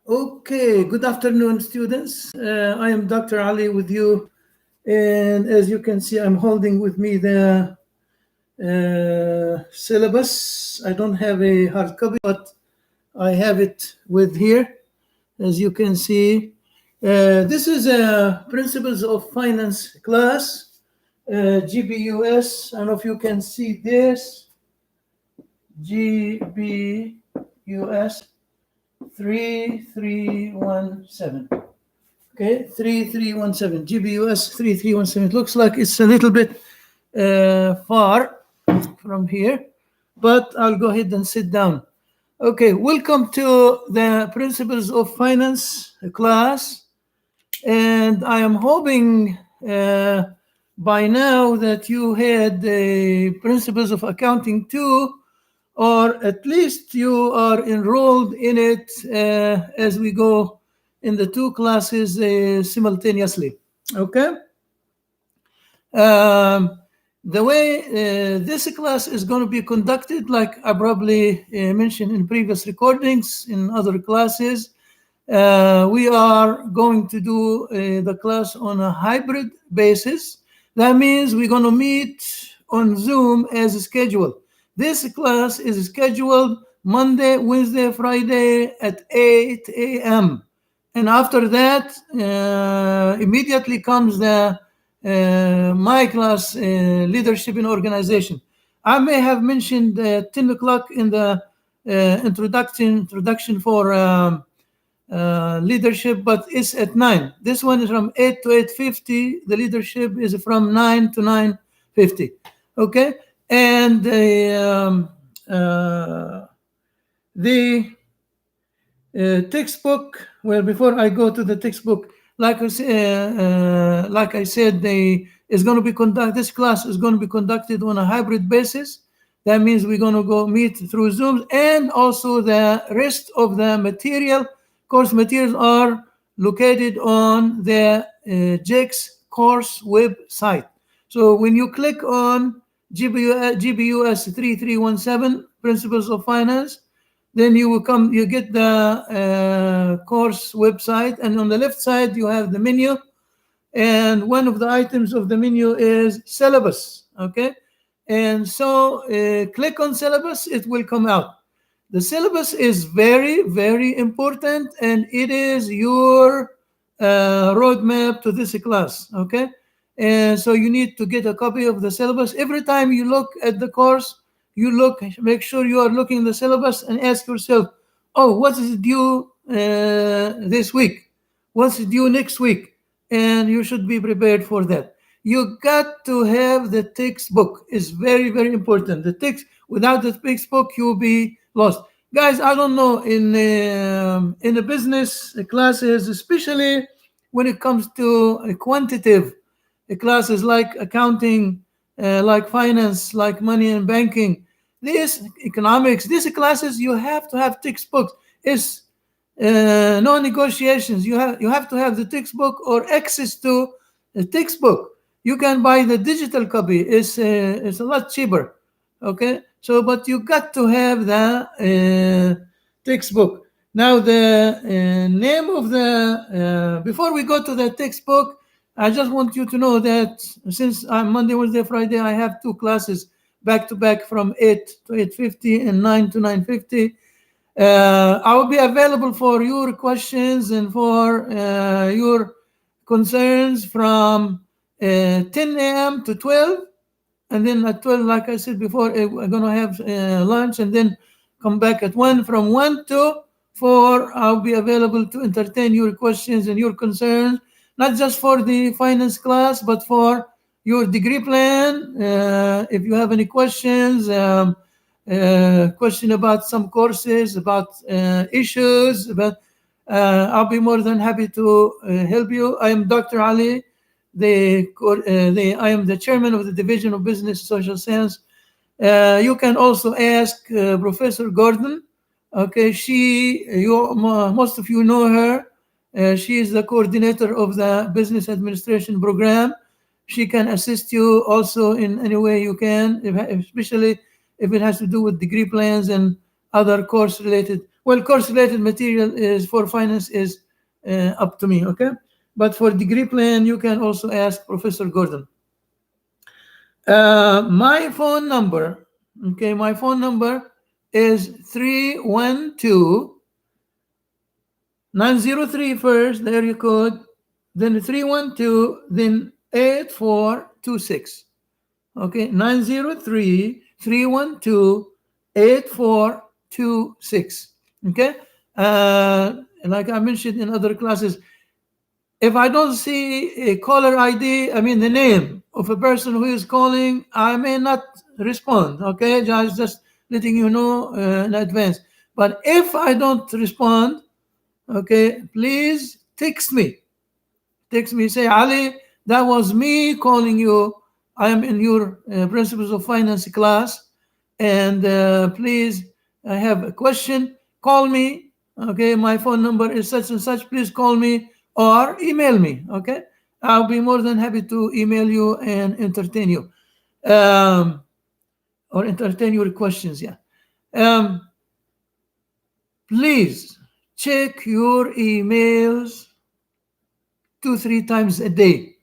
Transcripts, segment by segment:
Okay, good afternoon, students. I am Dr. Ali with you. And as you can see, I'm holding with me the syllabus. I don't have a hard copy, but I have it with here. As you can see, this is a Principles of Finance class, GBUS. I don't know if you can see this. GBUS 3317. Okay, 3317. GBUS 3317. It looks like it's a little bit far from here, but I'll go ahead and sit down. Okay, welcome to the Principles of Finance class. And I am hoping by now that you had the Principles of Accounting too, or at least you are enrolled in it as we go in the two classes simultaneously. Okay? The way this class is going to be conducted, like I probably mentioned in previous recordings in other classes, we are going to do the class on a hybrid basis. That means we're going to meet on Zoom as scheduled. This class is scheduled Monday, Wednesday, Friday at 8 a.m. And after that, immediately comes the my class, Leadership in Organization. I may have mentioned 10 o'clock in the introduction for leadership, but it's at 9. This one is from 8 to 8:50. The leadership is from 9 to 9:50. Okay? And the textbook, well, before I go to the textbook, like I said, is going to be this class is going to be conducted on a hybrid basis. That means we're going to go meet through Zoom, and also the rest of the course materials are located on the JEX course website. So when you click on GBUS 3317, Principles of Finance, then you get the course website, and on the left side you have the menu, and one of the items of the menu is syllabus. Okay, and so click on syllabus, it will come out. The syllabus is very, very important, and it is your roadmap to this class. Okay, and so you need to get a copy of the syllabus. Every time you look at the course, make sure you are looking at the syllabus and ask yourself, oh, what is due this week? What's due next week? And you should be prepared for that. You got to have the textbook. It's very, very important. The text, without the textbook, you'll be lost. Guys, I don't know, in the business classes, especially when it comes to quantitative classes like accounting, like finance, like money and banking, this economics, these classes, you have to have textbooks. It's no negotiations. You have to have the textbook or access to the textbook. You can buy the digital copy. It's a lot cheaper. Okay, so but you got to have the textbook. Now the name of the before we go to the textbook, I just want you to know that since I'm Monday, Wednesday, Friday, I have two classes back to back from 8 to 8:50 and 9 to 9:50. I will be available for your questions and for your concerns from 10 a.m. to 12. And then at 12, like I said before, we're going to have lunch and then come back at 1. From 1 to 4, I'll be available to entertain your questions and your concerns, not just for the finance class, but for your degree plan. If you have any questions, question about some courses, about issues, I'll be more than happy to help you. I am Dr. Ali. I am the chairman of the Division of Business Social Science. You can also ask Professor Gordon. Okay, most of you know her. She is the coordinator of the Business Administration program. She can assist you also in any way you can, especially if it has to do with degree plans and other course-related. Well, course-related material is for finance is up to me, okay? But for degree plan, you can also ask Professor Gordon. My phone number, okay, my phone number is 312 903 first, the area code, then 312, then 8426. Okay, 903 312 8426. Okay, like I mentioned in other classes, if I don't see a caller ID, I mean the name of a person who is calling, I may not respond. Okay, just letting you know in advance. But if I don't respond, okay, please text me. Text me, say, Ali, that was me calling you. I am in your Principles of Finance class. And please, I have a question. Call me. Okay, my phone number is such and such. Please call me or email me. Okay, I'll be more than happy to email you and entertain you. Or entertain your questions. Yeah. Please check your emails 2-3 times a day,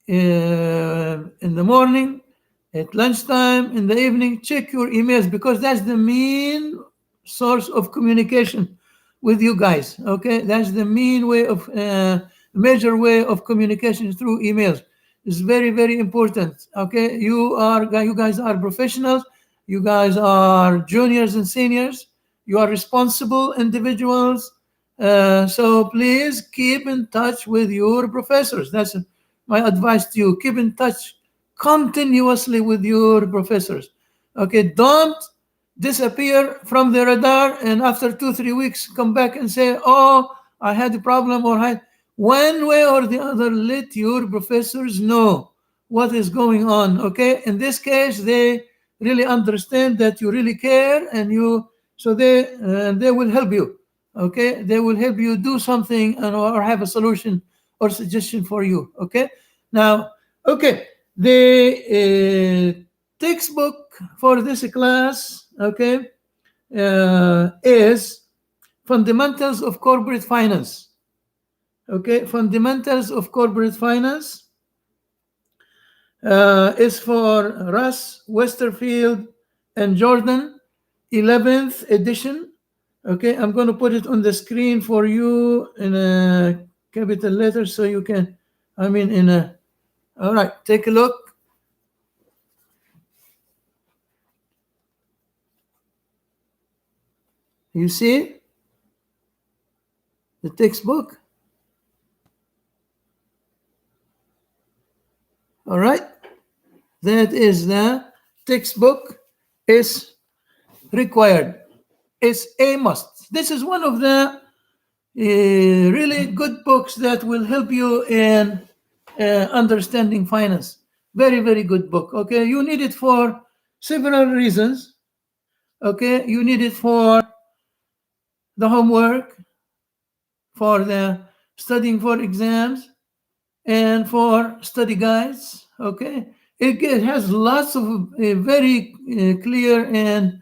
in the morning, at lunchtime, in the evening. Check your emails, because that's the main source of communication with you guys. Okay, that's the main way of major way of communication through emails. It's very, very important. Okay, you guys are professionals. You guys are juniors and seniors. You are responsible individuals. So please keep in touch with your professors. That's my advice to you. Keep in touch continuously with your professors. Okay, don't disappear from the radar and after 2-3 weeks come back and say, oh, I had a problem, or one way or the other, let your professors know what is going on. Okay, in this case, they really understand that you really care, and they will help you. Okay, they will help you do something or have a solution or suggestion for you. Okay, now, okay, the textbook for this class, okay, is Fundamentals of Corporate Finance. Okay, Fundamentals of Corporate Finance is for Russ Westerfield and Jordan, 11th edition. Okay, I'm going to put it on the screen for you in a capital letter so you can, all right, take a look. You see the textbook? All right, that is the textbook. Is required. It's a must. This is one of the really good books that will help you in understanding finance. Very, very good book. Okay, you need it for several reasons. Okay, you need it for the homework, for the studying for exams, and for study guides. Okay, it has lots of very clear and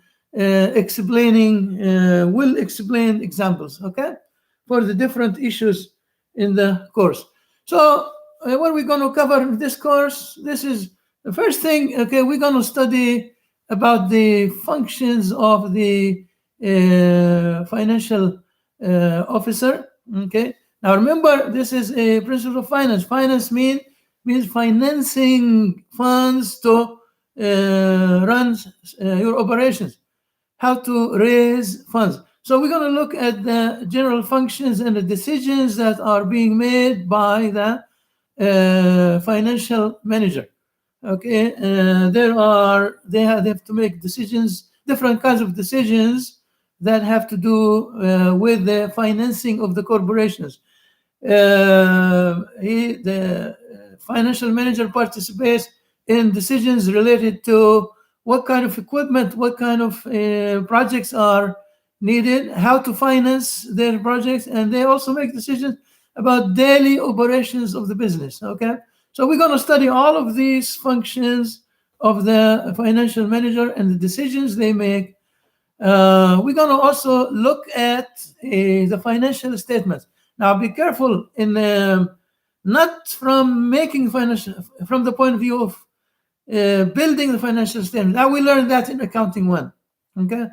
well explained examples. Okay, for the different issues in the course. So what are we going to cover in this course? This is the first thing. Okay, we're going to study about the functions of the financial officer. Okay, now remember, this is a principle of finance. Finance means financing funds to run your operations, how to raise funds. So we're going to look at the general functions and the decisions that are being made by the financial manager. Okay, they have to make decisions, different kinds of decisions that have to do with the financing of the corporations. The financial manager participates in decisions related to what kind of equipment, what kind of projects are needed, how to finance their projects, and they also make decisions about daily operations of the business. Okay, so we're going to study all of these functions of the financial manager and the decisions they make We're going to also look at the financial statements. Now, be careful in not from making financial, from the point of view of building the financial statement. Now, we learned that in accounting one, okay?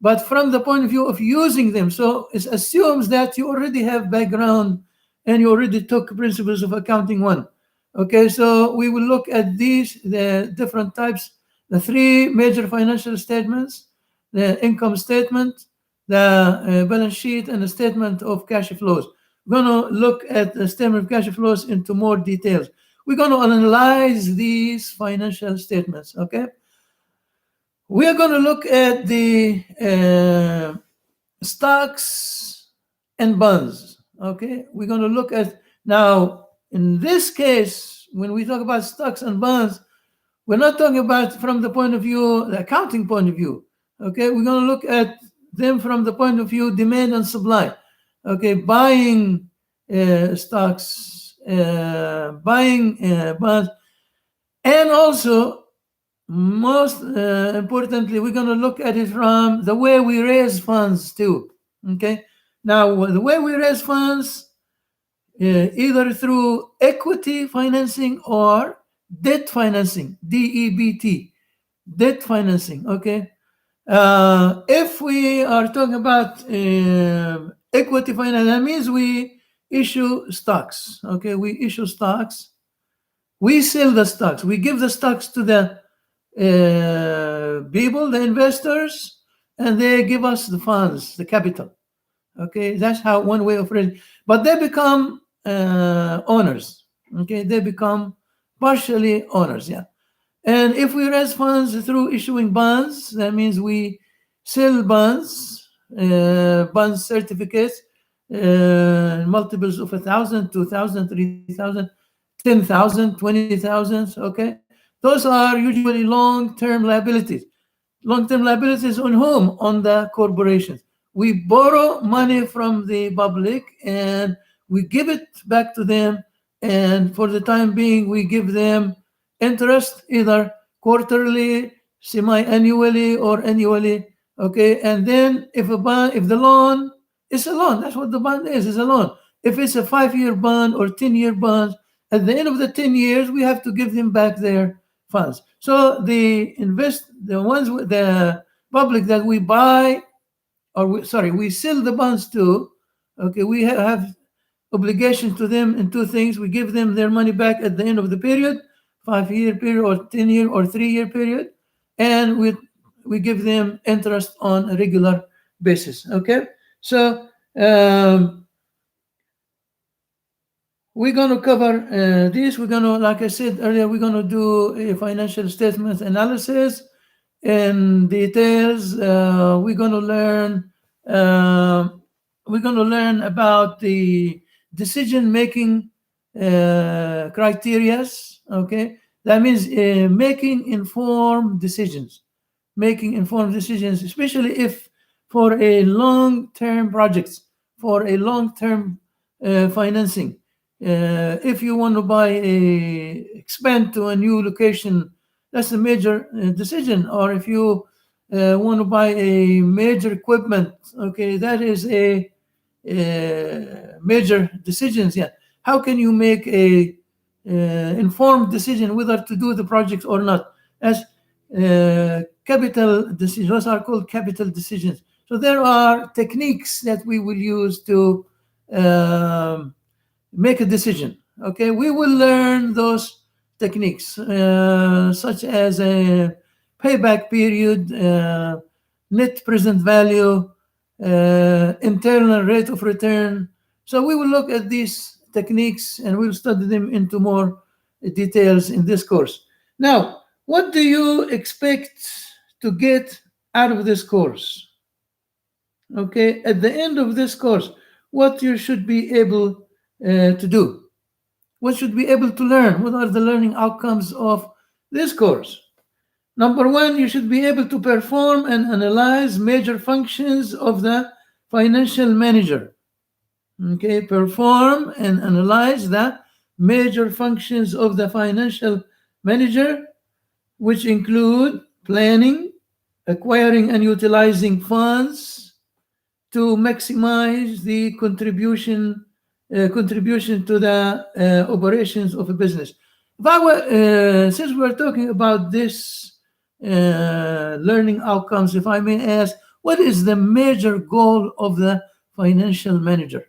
But from the point of view of using them, so it assumes that you already have background and you already took principles of accounting one. Okay, so we will look at the different types, the three major financial statements, the income statement, the balance sheet, and the statement of cash flows. We're going to look at the statement of cash flows into more details. We're going to analyze these financial statements, okay? We are going to look at the stocks and bonds, okay? We're going to look at, now, in this case, when we talk about stocks and bonds, we're not talking about from the point of view, the accounting point of view, okay? We're going to look at them from the point of view demand and supply, okay? Buying stocks, buying bonds, and also, most importantly, we're going to look at it from the way we raise funds too, okay? Now, the way we raise funds, either through equity financing or debt financing, DEBT, debt financing, okay? If we are talking about equity finance, that means we issue stocks, okay? We issue stocks. We sell the stocks. We give the stocks to the people, the investors, and they give us the funds, the capital. Okay, that's how one way of raising. But they become owners. Okay, they become partially owners. Yeah, and if we raise funds through issuing bonds, that means we sell bonds, bond certificates, multiples of 1,000, 2,000, 3,000, 10,000, 20,000. Okay, those are usually long-term liabilities. Long-term liabilities on whom? On the corporations. We borrow money from the public and we give it back to them. And for the time being, we give them interest either quarterly, semi-annually, or annually. Okay, and then if the loan is a loan, that's what the bond is a loan. If it's a 5-year bond or 10-year bond, at the end of the 10 years, we have to give them back their funds. So the ones with the public that we buy, or we sell the bonds to, okay, we have obligation to them in two things. We give them their money back at the end of the period, 5-year period or 10-year or 3-year period, and we give them interest on a regular basis. Okay, so we're going to cover this. We're going to, like I said earlier, we're going to do a financial statement analysis in details. We're going to learn about the decision-making criteria. Okay, that means making informed decisions, especially if for a long-term projects, for a long-term financing. If you want to expand to a new location, that's a major decision. Or if you want to buy a major equipment, okay, that is a major decisions. Yeah, how can you make a informed decision whether to do the project or not? As capital decisions, those are called capital decisions. So there are techniques that we will use to make a decision. Okay, we will learn those techniques, such as a payback period, net present value, internal rate of return. So we will look at these techniques and we'll study them into more details in this course. Now, what do you expect to get out of this course? Okay, at the end of this course, what you should be able to do? What should be able to learn? What are the learning outcomes of this course? Number one, you should be able to perform and analyze major functions of the financial manager. Okay, perform and analyze the major functions of the financial manager, which include planning, acquiring and utilizing funds to maximize the contribution to the operations of a business. If I were, since we're talking about this learning outcomes, if I may ask, what is the major goal of the financial manager?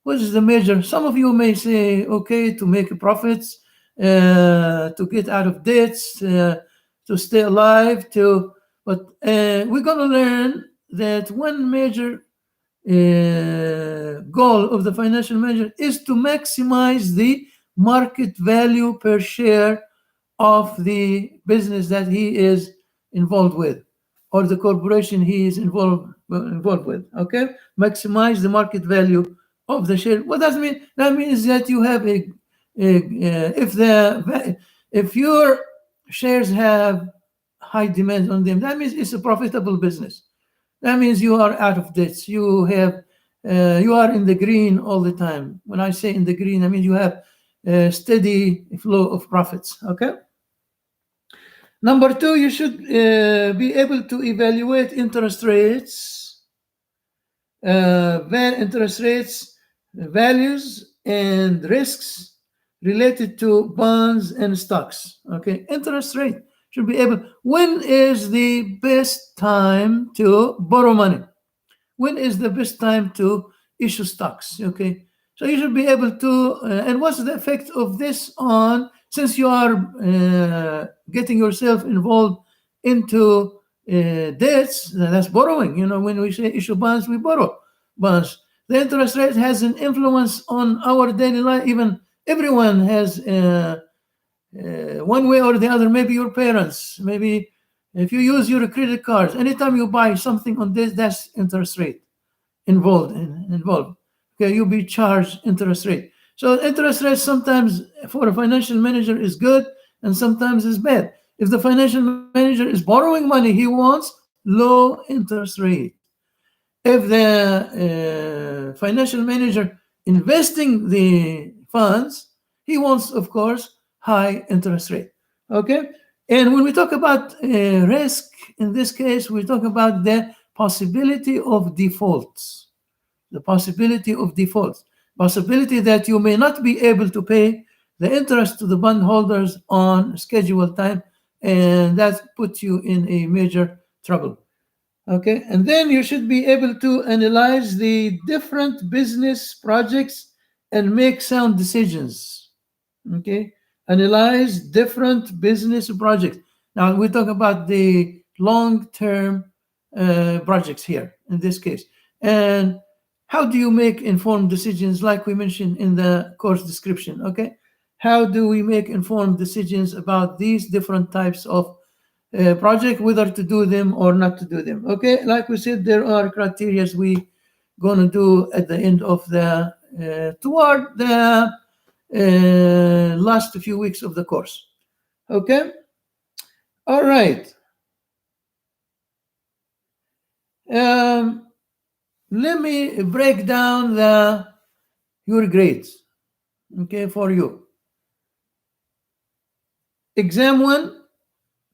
What is the major? Some of you may say, okay, to make profits, to get out of debts, to stay alive, but we're going to learn that one major goal of the financial manager is to maximize the market value per share of the business that he is involved with, or the corporation he is involved with. Okay, maximize the market value of the share. What does it mean? That means that you have if your shares have high demand on them, that means it's a profitable business. That means you are out of debts. You are in the green all the time. When I say in the green, I mean you have a steady flow of profits. Okay. Number two, you should be able to evaluate interest rates, values, and risks related to bonds and stocks. Okay, interest rate should be able. When is the best time to borrow money? When is the best time to issue stocks? Okay, so you should be able to. And what's the effect of this on? Since you are getting yourself involved into debts, that's borrowing. You know, when we say issue bonds, we borrow bonds. The interest rate has an influence on our daily life. Even everyone has one way or the other. Maybe your parents, maybe if you use your credit cards, anytime you buy something on this, that's interest rate involved. Okay, you'll be charged interest rate. So interest rate sometimes for a financial manager is good and sometimes is bad. If the financial manager is borrowing money, he wants low interest rate. If the financial manager investing the funds, he wants, of course, high interest rate. Okay, and when we talk about risk, in this case, we talk about the possibility of defaults. The possibility of defaults, possibility that you may not be able to pay the interest to the bondholders on scheduled time, and that puts you in a major trouble. Okay, and then you should be able to analyze the different business projects and make sound decisions. Okay, analyze different business projects. Now we talk about the long-term projects here in this case. And how do you make informed decisions, like we mentioned in the course description? Okay, how do we make informed decisions about these different types of project, whether to do them or not to do them? Okay, like we said, there are criteria we gonna do at the end of the toward the last few weeks of the course. Okay, all right. Let me break down your grades. Okay, for you. Exam 1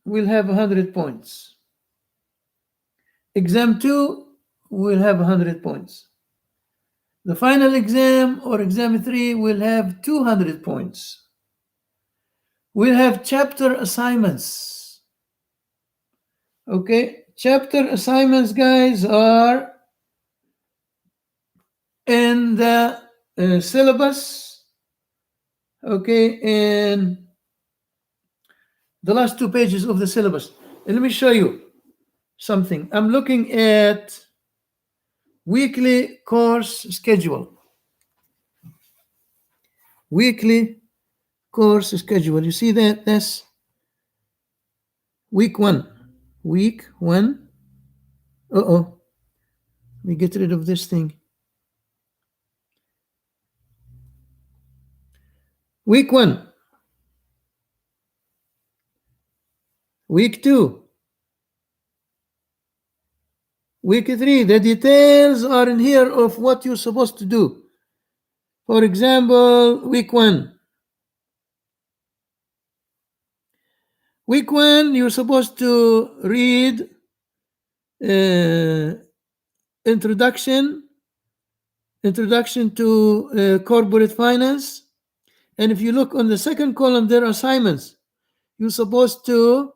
will have 100 points. Exam 2 will have 100 points. The final exam or exam 3 will have 200 points. We'll have chapter assignments. Okay, chapter assignments, guys, are in the syllabus. Okay, and the last 2 pages of the syllabus. And let me show you something. I'm looking at weekly course schedule. Weekly course schedule. You see that? That's week 1. Week 1. Let me get rid of this thing. Week 1. Week 2. Week 3. The details are in here of what you're supposed to do. For example, week 1. Week 1, you're supposed to read uh, introduction to corporate finance. And if you look on the second column, there are assignments. You're supposed to.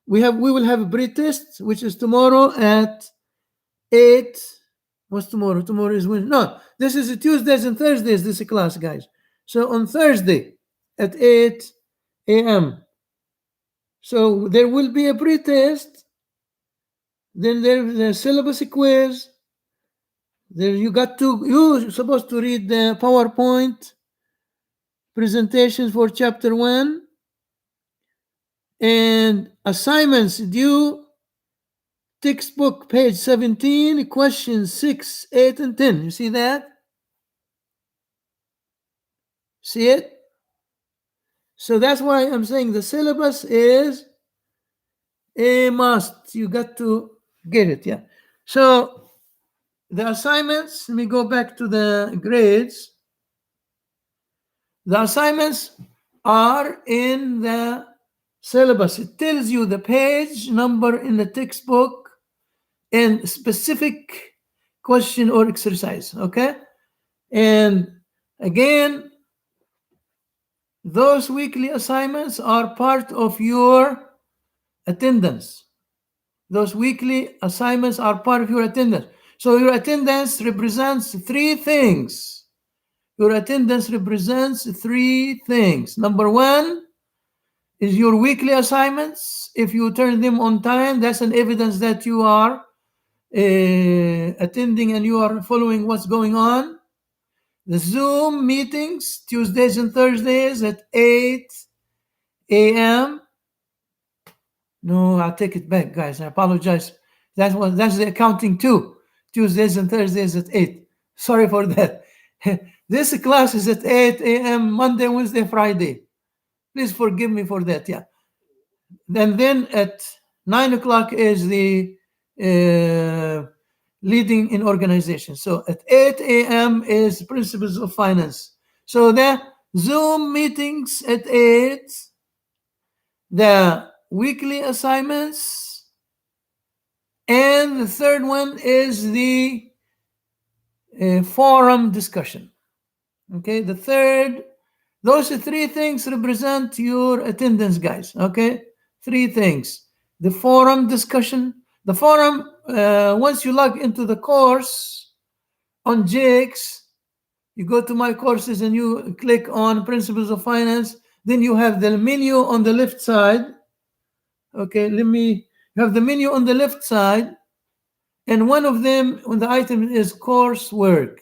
We will have a pre-test, which is tomorrow at 8. What's tomorrow? Tomorrow is Wednesday. No, this is Tuesdays and Thursdays. This is class, guys. So on Thursday at 8 a.m. So there will be a pre-test. Then there's a syllabus quiz. There you're supposed to read the PowerPoint presentations for chapter 1 and assignments due textbook page 17, questions 6, 8, and 10. You see that? See it? So that's why I'm saying the syllabus is a must. You got to get it. Yeah. So the assignments, let me go back to the grades. The assignments are in the syllabus. It tells you the page number in the textbook and specific question or exercise. Okay. And again, those weekly assignments are part of your attendance. Those weekly assignments are part of your attendance. So your attendance represents 3 things. Your attendance represents 3 things. Number 1 is your weekly assignments. If you turn them on time, that's an evidence that you are attending and you are following what's going on. The Zoom meetings, Tuesdays and Thursdays at 8 a.m. No, I'll take it back, guys. I apologize. That's the accounting too. Tuesdays and Thursdays at 8. Sorry for that. This class is at 8 a.m. Monday, Wednesday, Friday. Please forgive me for that. Yeah. And then at 9 o'clock is the leading in organization. So at 8 a.m. is principles of finance. So the Zoom meetings at 8, the weekly assignments, and the third one is the forum discussion. Okay, those 3 things represent your attendance, guys. Okay, 3 things. The forum discussion. The forum, once you log into the course on JX, you go to my courses and you click on principles of finance. Then you have the menu on the left side. Okay, you have the menu on the left side, and one of them on the item is coursework.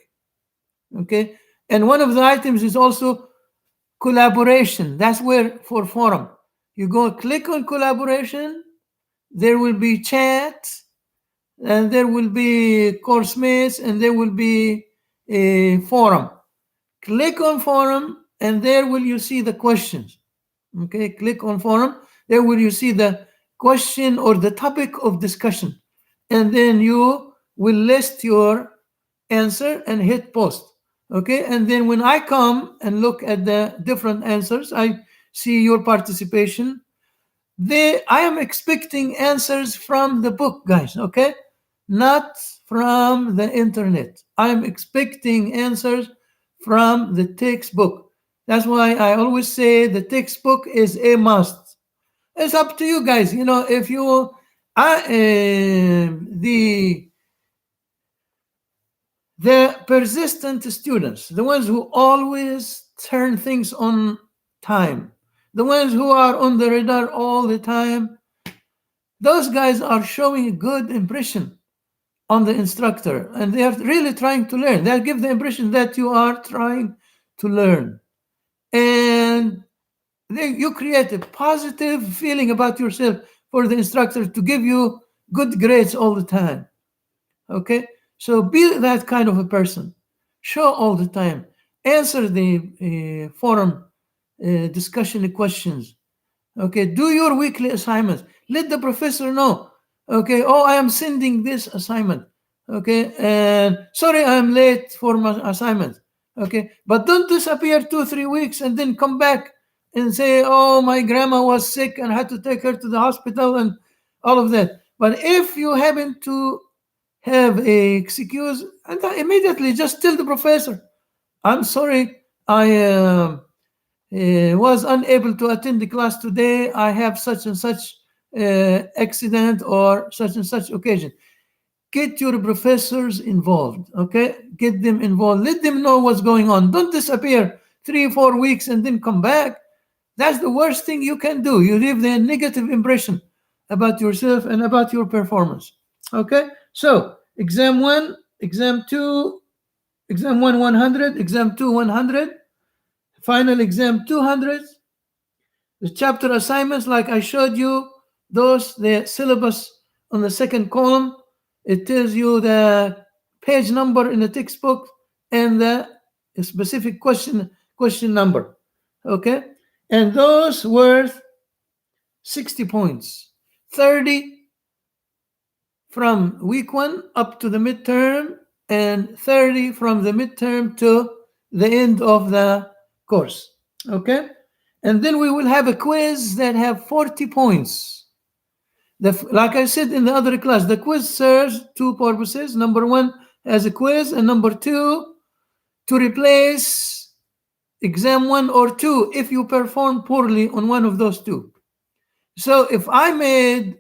Okay, and one of the items is also collaboration. That's where for forum. You go click on collaboration, there will be chat, and there will be course mates, and there will be a forum. Click on forum, and there will you see the questions. Okay, click on forum. There will you see the question or the topic of discussion, and then you will list your answer and hit post. Okay, and then when I come and look at the different answers, I see your participation. I am expecting answers from the book, guys. Okay, not from the internet. I'm expecting answers from the textbook. That's why I always say the textbook is a must. It's up to you guys. You know, if you the persistent students, the ones who always turn things on time, the ones who are on the radar all the time, those guys are showing a good impression on the instructor, and they are really trying to learn. They give the impression that you are trying to learn, and you create a positive feeling about yourself for the instructor to give you good grades all the time. Okay, so be that kind of a person. Show all the time. Answer the forum discussion questions. Okay, do your weekly assignments. Let the professor know. Okay, oh, I am sending this assignment. Okay, and sorry I'm late for my assignment. Okay, but don't disappear 2-3 weeks and then come back and say, oh, my grandma was sick and I had to take her to the hospital and all of that. But if you happen to have a excuse, and immediately just tell the professor, I'm sorry, I was unable to attend the class today. I have such and such accident or such and such occasion. Get your professors involved, okay? Get them involved. Let them know what's going on. Don't disappear 3 or 4 weeks and then come back. That's the worst thing you can do. You leave the negative impression about yourself and about your performance. Okay? So, exam one, exam two, exam one 100, exam two 100, final exam 200. The chapter assignments, like I showed you, those, the syllabus on the second column, it tells you the page number in the textbook and the specific question number. Okay? And those worth 60 points. 30 from week one up to the midterm, and 30 from the midterm to the end of the course. Okay? And then we will have a quiz that have 40 points. Like I said in the other class, the quiz serves two purposes. Number one, as a quiz, and number two, to replace exam 1 or 2 if you perform poorly on one of those two. So if I made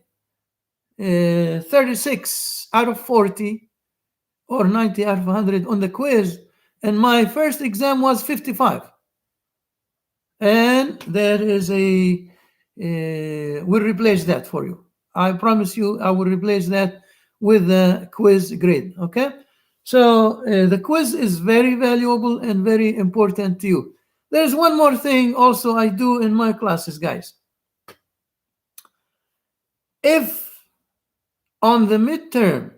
36 out of 40 or 90 out of 100 on the quiz, and my first exam was 55, and there is we'll replace that for you. I promise you I will replace that with the quiz grade. Okay, so the quiz is very valuable and very important to you. There's one more thing also I do in my classes, guys. If on the midterm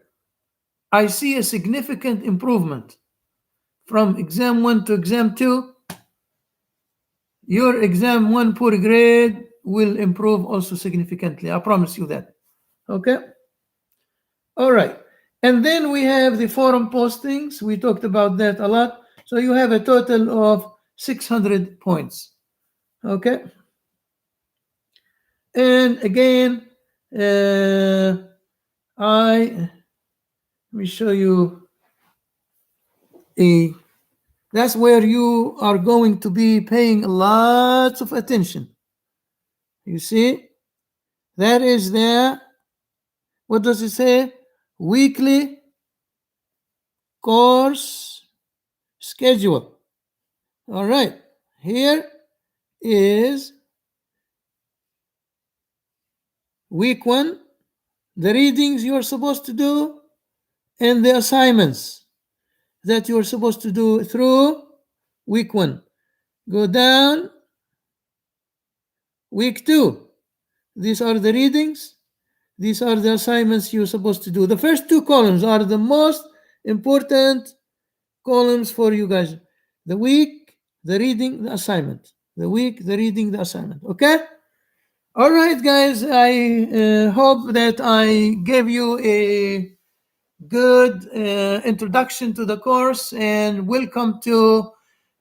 I see a significant improvement from exam 1 to exam 2, your exam 1 poor grade will improve also significantly. I promise you that. Okay? All right. And then we have the forum postings. We talked about that a lot. So you have a total of 600 points. Okay? And again, let me show you that's where you are going to be paying lots of attention. You see, that is there. What does it say? Weekly course schedule. All right, here is week 1, the readings you're supposed to do, and the assignments that you're supposed to do through week 1. Go down, week 2. These are the readings. These are the assignments you're supposed to do. The first 2 columns are the most important columns for you guys. The week, the reading, the assignment. The week, the reading, the assignment. Okay? All right, guys. I hope that I gave you a good introduction to the course, and welcome to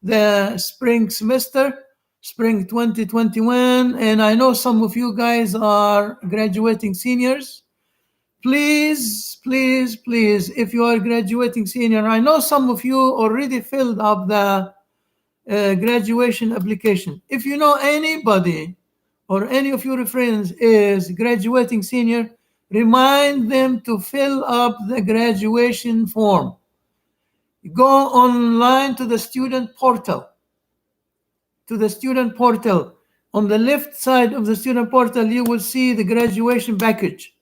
the spring semester, spring 2021. And I know some of you guys are graduating seniors. Please, please, please, if you are graduating senior, I know some of you already filled up the graduation application. If you know anybody or any of your friends is graduating senior, remind them to fill up the graduation form. Go online to the student portal. On the left side of the student portal, you will see the graduation package.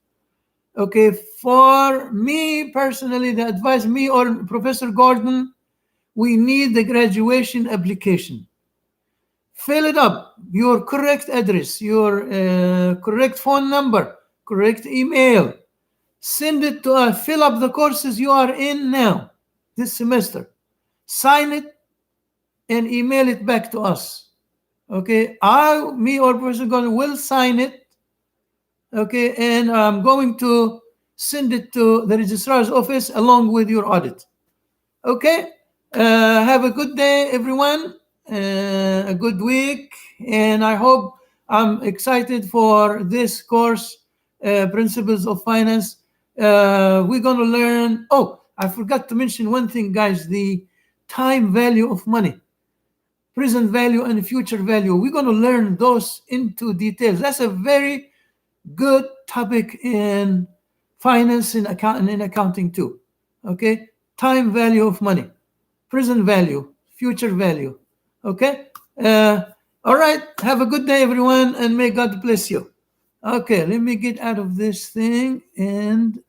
Okay, for me personally, the advice, me or Professor Gordon, we need the graduation application. Fill it up, your correct address, your correct phone number, correct email. Send it to us. Fill up the courses you are in now, this semester. Sign it and email it back to us. Okay, me or Professor Gordon will sign it. Okay, and I'm going to send it to the registrar's office along with your audit. Okay, have a good day, everyone. A good week, and I hope I'm excited for this course principles of finance. We're going to learn. Oh, I forgot to mention one thing, guys: the time value of money, present value and future value. We're going to learn those into details. That's a very good topic in finance and accounting too. Okay, time value of money, present value, future value. Okay. All right. Have a good day, everyone, and may God bless you. Okay, let me get out of this thing and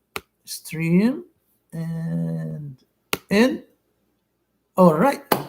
stream and end. All right.